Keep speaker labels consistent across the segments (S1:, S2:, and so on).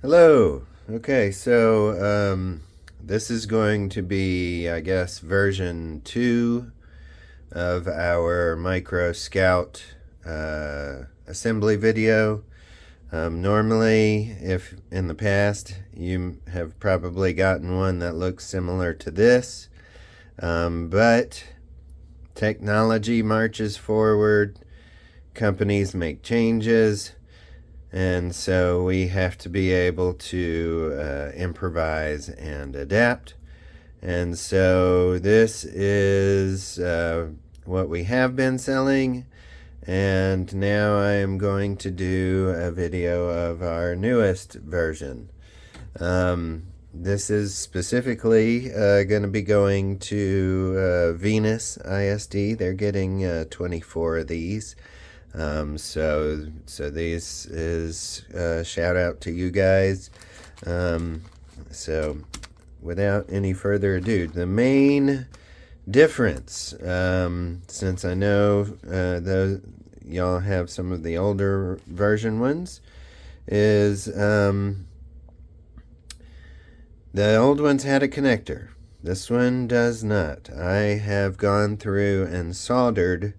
S1: Hello. Okay, so this is going to be, I guess, version 2 of our Micro Scout assembly video. Normally, if in the past you have probably gotten one that looks similar to this, but technology marches forward, companies make changes, and so we have to be able to improvise and adapt. And so this is what we have been selling. And now I am going to do a video of our newest version. This is specifically going to be going to Venus ISD. They're getting 24 of these. So this is a shout out to you guys. So without any further ado, the main difference, since I know those y'all have some of the older version ones, is the old ones had a connector. This one does not. I have gone through and soldered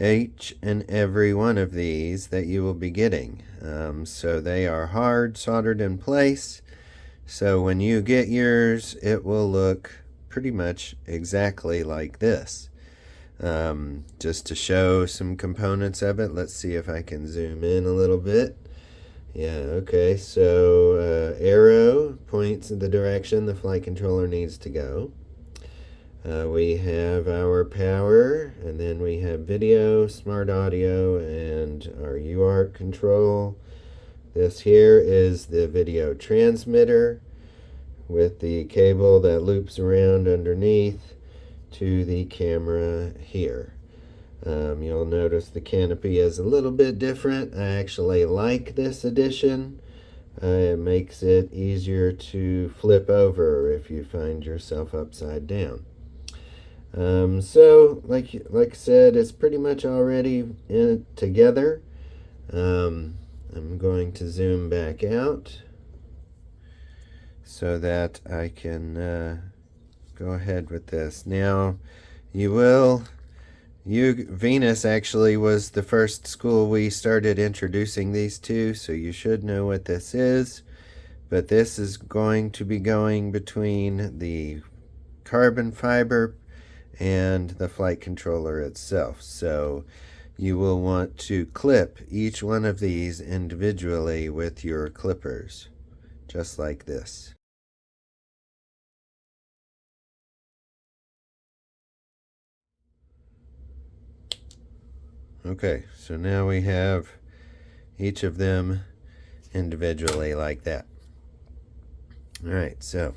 S1: each and every one of these that you will be getting. So they are hard soldered in place. So when you get yours, it will look pretty much exactly like this. Just to show some components of it, let's see if I can zoom in a little bit. Yeah, okay, so arrow points in the direction the flight controller needs to go. We have our power, and then we have video, smart audio, and our UART control. This here is the video transmitter with the cable that loops around underneath to the camera here. You'll notice the canopy is a little bit different. I actually like this addition. It makes it easier to flip over if you find yourself upside down. So like I said, it's pretty much already together. I'm going to zoom back out so that I can go ahead with this. Now, Venus actually was the first school we started introducing these to, so you should know what this is. But this is going to be going between the carbon fiber and the flight controller itself. So you will want to clip each one of these individually with your clippers, just like this. Okay, so now we have each of them individually like that. All right, so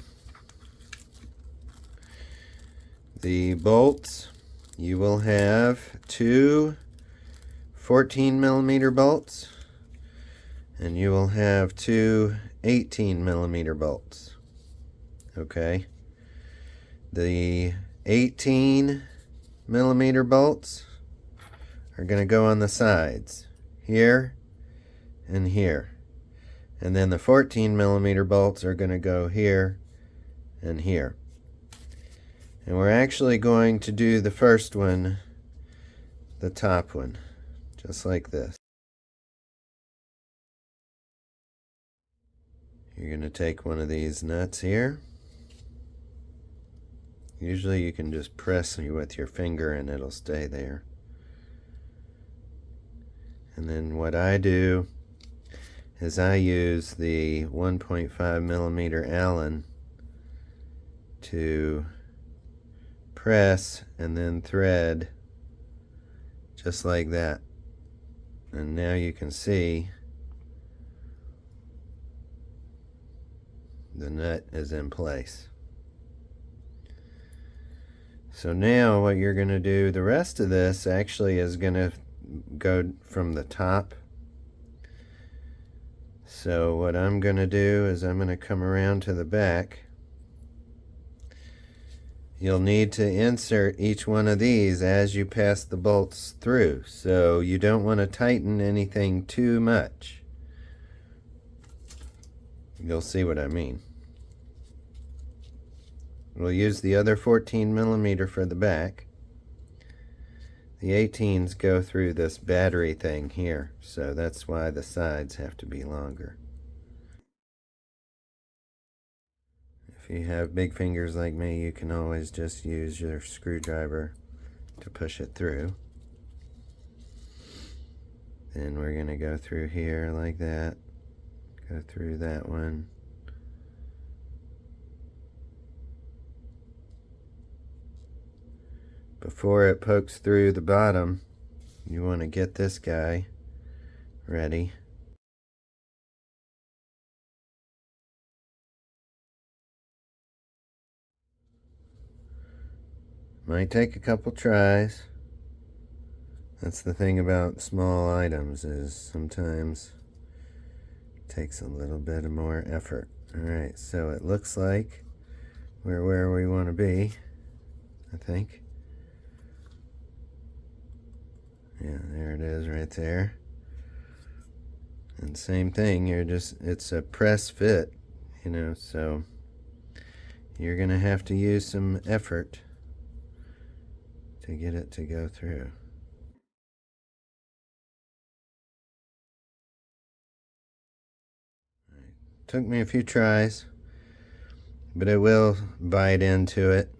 S1: the bolts, you will have two 14mm bolts, and you will have two 18mm bolts. Okay, the 18mm bolts are going to go on the sides here and here, and then the 14mm bolts are going to go here and here. And we're actually going to do the first one, the top one, just like this. You're going to take one of these nuts here. Usually you can just press with your finger and it'll stay there. And then what I do is I use the 1.5mm Allen to press and then thread just like that. And now you can see the nut is in place. So now what you're going to do, the rest of this actually is going to go from the top. So what I'm going to do is I'm going to come around to the back. You'll need to insert each one of these as you pass the bolts through, so you don't want to tighten anything too much. You'll see what I mean. We'll use the other 14mm for the back. The 18s go through this battery thing here, so that's why the sides have to be longer. If you have big fingers like me, you can always just use your screwdriver to push it through. Then we're going to go through here like that, go through that one. Before it pokes through the bottom, you want to get this guy ready. Might take a couple tries. That's the thing about small items, is sometimes it takes a little bit more effort. Alright, so it looks like we're where we want to be, I think. Yeah, there it is right there. And same thing, it's a press fit, you know, so you're going to have to use some effort to get it to go through. Took me a few tries, but it will bite into it.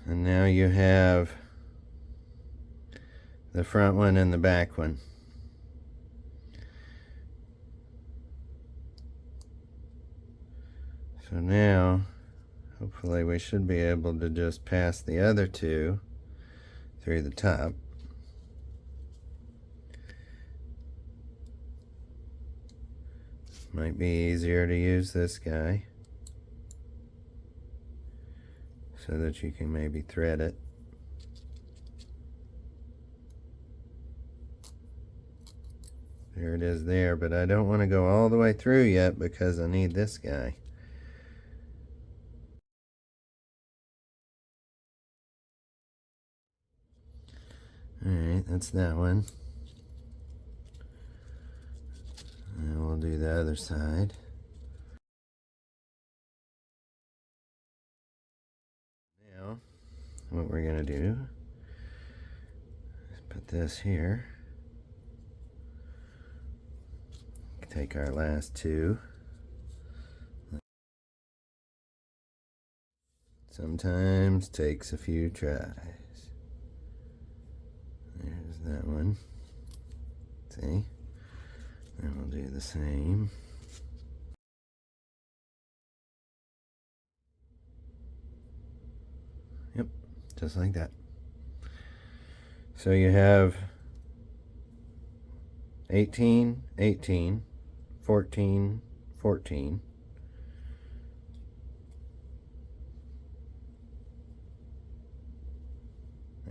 S1: And now you have the front one and the back one. So now, hopefully we should be able to just pass the other two through the top. Might be easier to use this guy so that you can maybe thread it. There it is there, but I don't want to go all the way through yet because I need this guy. Alright, that's that one. And we'll do the other side. Now, what we're going to do is put this here. Take our last two. Sometimes takes a few tries. There's that one. See? And we'll do the same. Yep, just like that. So you have 18, 18, 14, 14.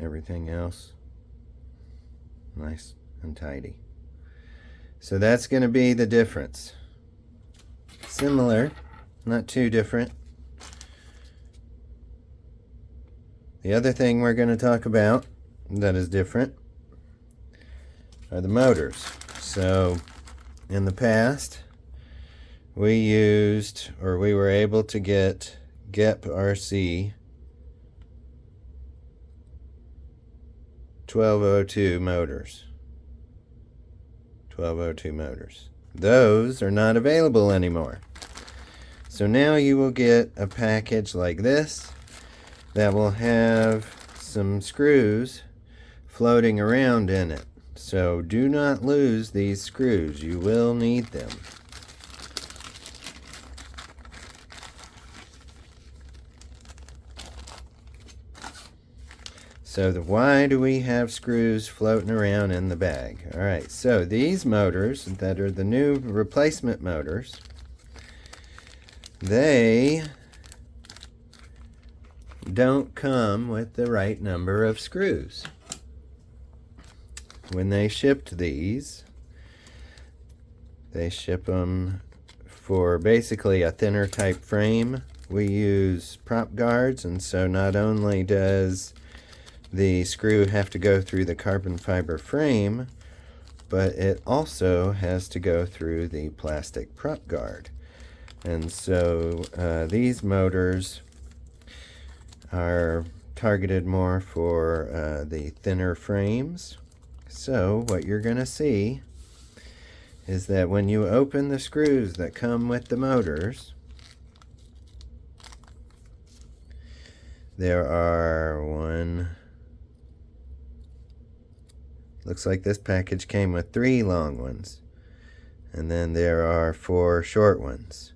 S1: Everything else nice and tidy. So that's going to be the difference. Similar, not too different. The other thing we're going to talk about that is different are the motors. So in the past, we were able to get GEP RC 1202 motors. 1202 motors. Those are not available anymore. So now you will get a package like this that will have some screws floating around in it. So do not lose these screws. You will need them. So why do we have screws floating around in the bag? Alright, so these motors that are the new replacement motors, they don't come with the right number of screws. When they shipped these, they ship them for basically a thinner type frame. We use prop guards, and so not only does the screw have to go through the carbon fiber frame, but it also has to go through the plastic prop guard. And so these motors are targeted more for the thinner frames. So what you're going to see is that when you open the screws that come with the motors, there are looks like this package came with 3 long ones, and then there are 4 short ones.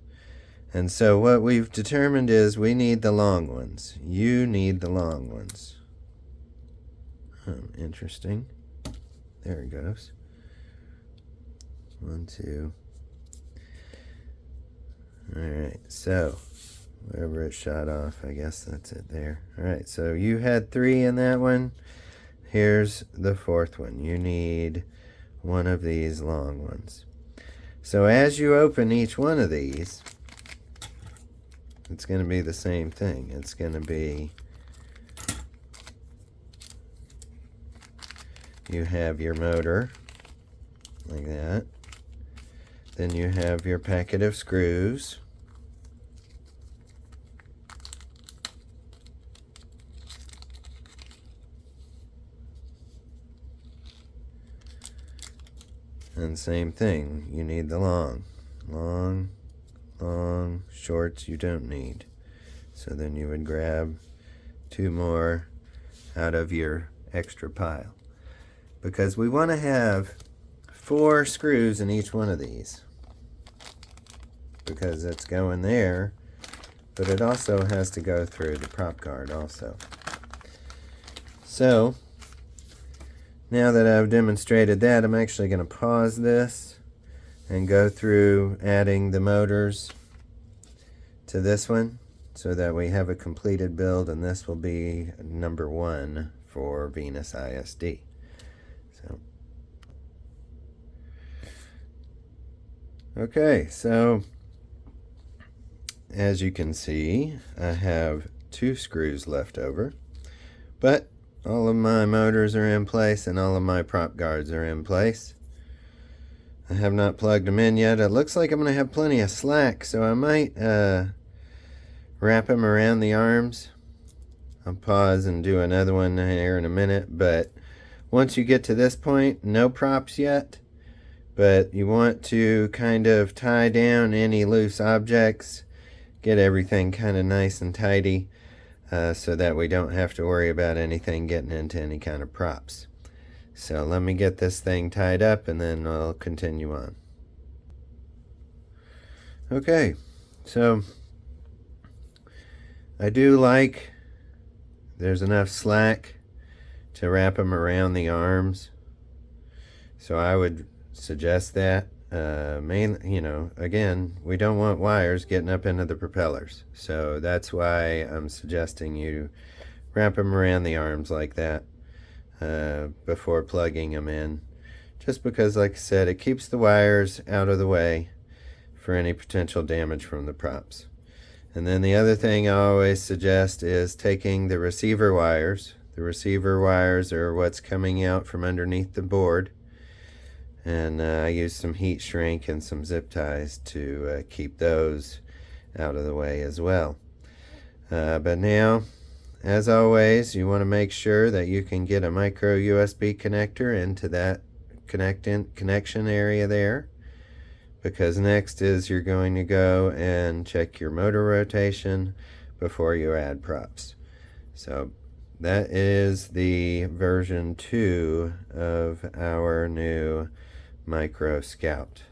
S1: And so what we've determined is we need the long ones. You need the long ones. Interesting. There it goes. 1, 2. Alright, so wherever it shot off, I guess that's it there. Alright, so you had 3 in that one. Here's the 4th one. You need one of these long ones. So as you open each one of these, it's going to be the same thing. It's going to be, you have your motor, like that. Then you have your packet of screws. And same thing, you need the long, shorts you don't need. So then you would grab 2 more out of your extra pile. Because we want to have 4 screws in each one of these. Because it's going there, but it also has to go through the prop guard also. So, now that I've demonstrated that, I'm actually going to pause this and go through adding the motors to this one so that we have a completed build, and this will be number 1 for Venus ISD. So, okay, so as you can see, I have 2 screws left over, but all of my motors are in place and all of my prop guards are in place. I have not plugged them in yet. It looks like I'm going to have plenty of slack, so I might wrap them around the arms. I'll pause and do another one here in a minute, but once you get to this point, no props yet, but you want to kind of tie down any loose objects, get everything kind of nice and tidy, so that we don't have to worry about anything getting into any kind of props. So let me get this thing tied up and then I'll continue on. Okay, so I do like there's enough slack to wrap them around the arms, so I would suggest that. Again, we don't want wires getting up into the propellers, so that's why I'm suggesting you wrap them around the arms like that before plugging them in, just because, like I said, it keeps the wires out of the way for any potential damage from the props. And then the other thing I always suggest is taking the receiver wires. The receiver wires are what's coming out from underneath the board, and I use some heat shrink and some zip ties to keep those out of the way as well. But now, as always, you want to make sure that you can get a micro USB connector into that connection area there, because next is you're going to go and check your motor rotation before you add props. So that is the version 2 of our new Micro Scout.